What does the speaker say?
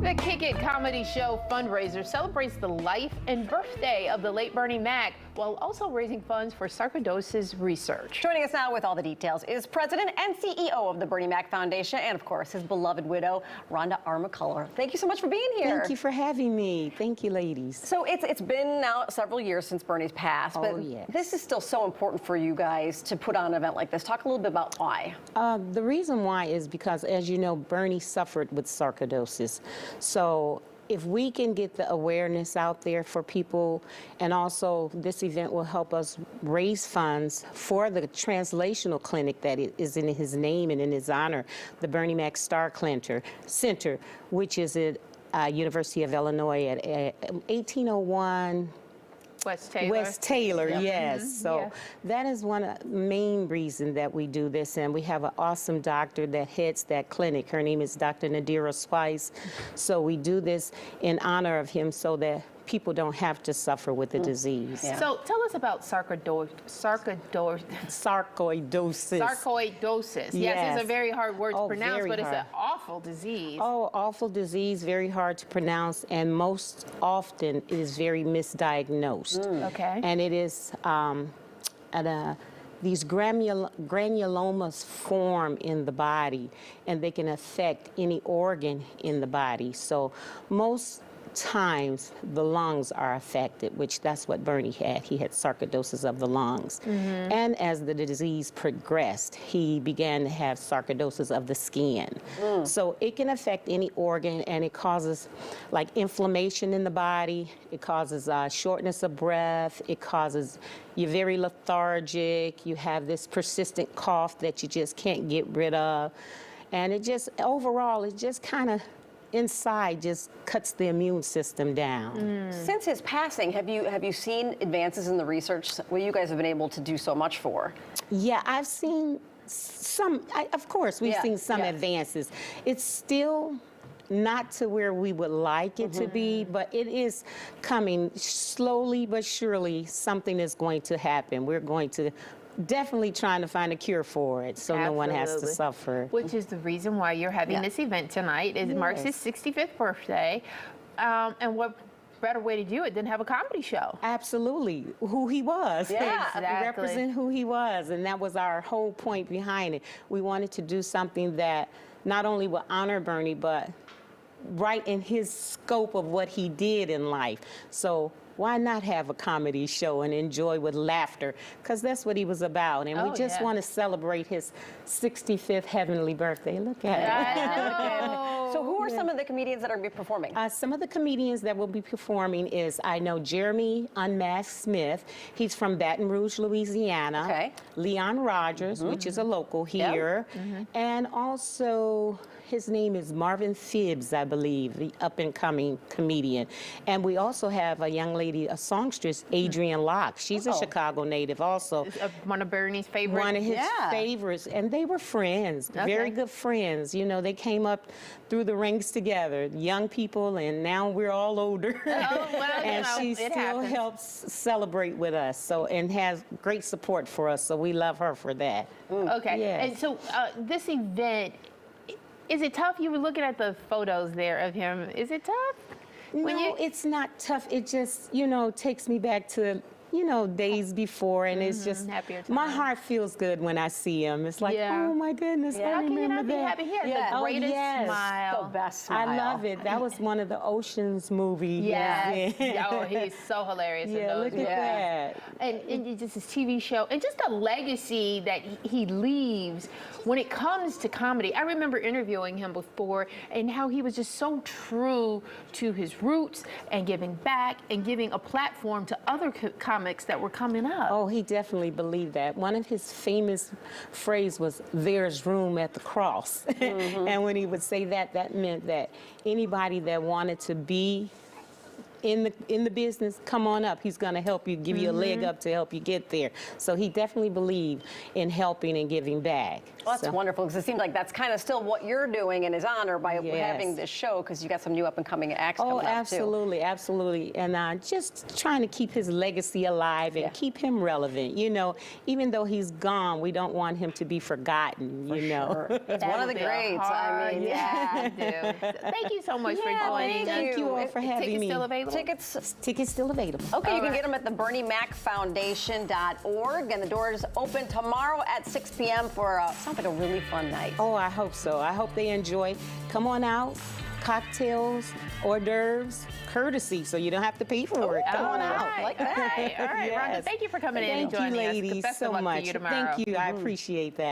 The Kick It Comedy Show fundraiser celebrates the life and birthday of the late Bernie Mac while also raising funds for sarcoidosis research. Joining us now with all the details is President and CEO of the Bernie Mac Foundation and, of course, his beloved widow, Rhonda R. McCullough. Thank you so much for being here. Thank you for having me. Thank you, ladies. So it's been now several years since Bernie's passed, but yes. This is still so important for you guys to put on an event like this. Talk a little bit about why. The reason why is because, as you know, Bernie suffered with sarcoidosis. So if we can get the awareness out there for people, and also this event will help us raise funds for the translational clinic that is in his name and in his honor, the Bernie Mac Star Center, which is at University of Illinois at 1801 West Taylor. Yes. Mm-hmm. So that is one of the main reasons that we do this. And we have an awesome doctor that heads that clinic. Her name is Dr. Nadira Spice. So we do this in honor of him so that people don't have to suffer with the disease. Yeah. So tell us about sarcoidosis. Sarcoidosis. Yes, it's a very hard word to pronounce, but it's hard. an awful disease. Oh, awful disease, very hard to pronounce, and most often it is very misdiagnosed. Okay. And it is these granulomas form in the body, and they can affect any organ in the body. So most times the lungs are affected, which that's what Bernie had. He had sarcoidosis of the lungs. And as the disease progressed, he began to have sarcoidosis of the skin. So it can affect any organ, and it causes like inflammation in the body. It causes shortness of breath. It causes you're very lethargic. You have this persistent cough that you just can't get rid of. And it just, overall, it just kind of inside just cuts the immune system down. Since his passing, have you seen advances in the research where you guys have been able to do so much for? Yeah, I've seen some, of course, we've seen some advances. It's still not to where we would like it to be, but it is coming slowly but surely. Something is going to happen. We're going to definitely trying to find a cure for it so no one has to suffer. Which is the reason why you're having this event tonight. It marks his 65th birthday. And what better way to do it than have a comedy show? Absolutely. Who he was. Yeah, exactly. Represent who he was. And that was our whole point behind it. We wanted to do something that not only would honor Bernie, but right in his scope of what he did in life. So why not have a comedy show and enjoy with laughter? Because that's what he was about. And we just want to celebrate his 65th heavenly birthday. Look at it. So who are some of the comedians that are going to be performing? Some of the comedians that will be performing is, I know Jeremy Unmasked Smith. He's from Baton Rouge, Louisiana. Okay. Leon Rogers, which is a local here. And also, his name is Marvin Phibbs, I believe, the up-and-coming comedian. And we also have a young lady, a songstress, Adrienne Locke. She's a Chicago native also. One of Bernie's favorites. One of his favorites. And they were friends, very good friends. You know, they came up through the ranks together, young people, and now we're all older. And she still helps celebrate with us, so, and has great support for us, so we love her for that. Okay. Yes. And so this event, is it tough? You were looking at the photos there of him. Is it tough? No, it's not tough. It just, you know, takes me back to, you know, days before, and it's just, my heart feels good when I see him. It's like, oh my goodness, I How can you not remember be that. happy? He has the greatest smile. The best smile. I love it. That was one of the Ocean's movies. Yes. Oh, he's so hilarious. Yeah, look at that. And just his TV show, and just the legacy that he leaves when it comes to comedy. I remember interviewing him before, and how he was just so true to his roots and giving back and giving a platform to other comics that were coming up. Oh, he definitely believed that. One of his famous phrases was, "There's room at the cross." And when he would say that, that meant that anybody that wanted to be in the business, come on up. He's going to help you, give you a leg up to help you get there. So he definitely believed in helping and giving back. Well, that's So- wonderful because it seems like that's kind of still what you're doing in his honor by Yes. having this show because you got some new up and coming acts coming Oh, up too. absolutely, absolutely. And just trying to keep his legacy alive and Yeah. keep him relevant. You know, even though he's gone, we don't want him to be forgotten, you know. Sure. It's one of the That'll be a greats. I hard mean, yeah, dude. Thank you so much for Yeah, joining us. thank you all for having Tickets me. still available? tickets. Tickets still available. Okay, you All can right. get them at the BernieMacFoundation.org, and the doors open tomorrow at 6 p.m. for sounds like a really fun night. Oh, I hope so. I hope they enjoy. Come on out. Cocktails, hors d'oeuvres, courtesy, so you don't have to pay for it. Come on out. Like that. All right, Rhonda, Yes. thank you for coming in and Thank you, joining us. ladies, Best so of luck much. to you tomorrow. Thank you. I appreciate that.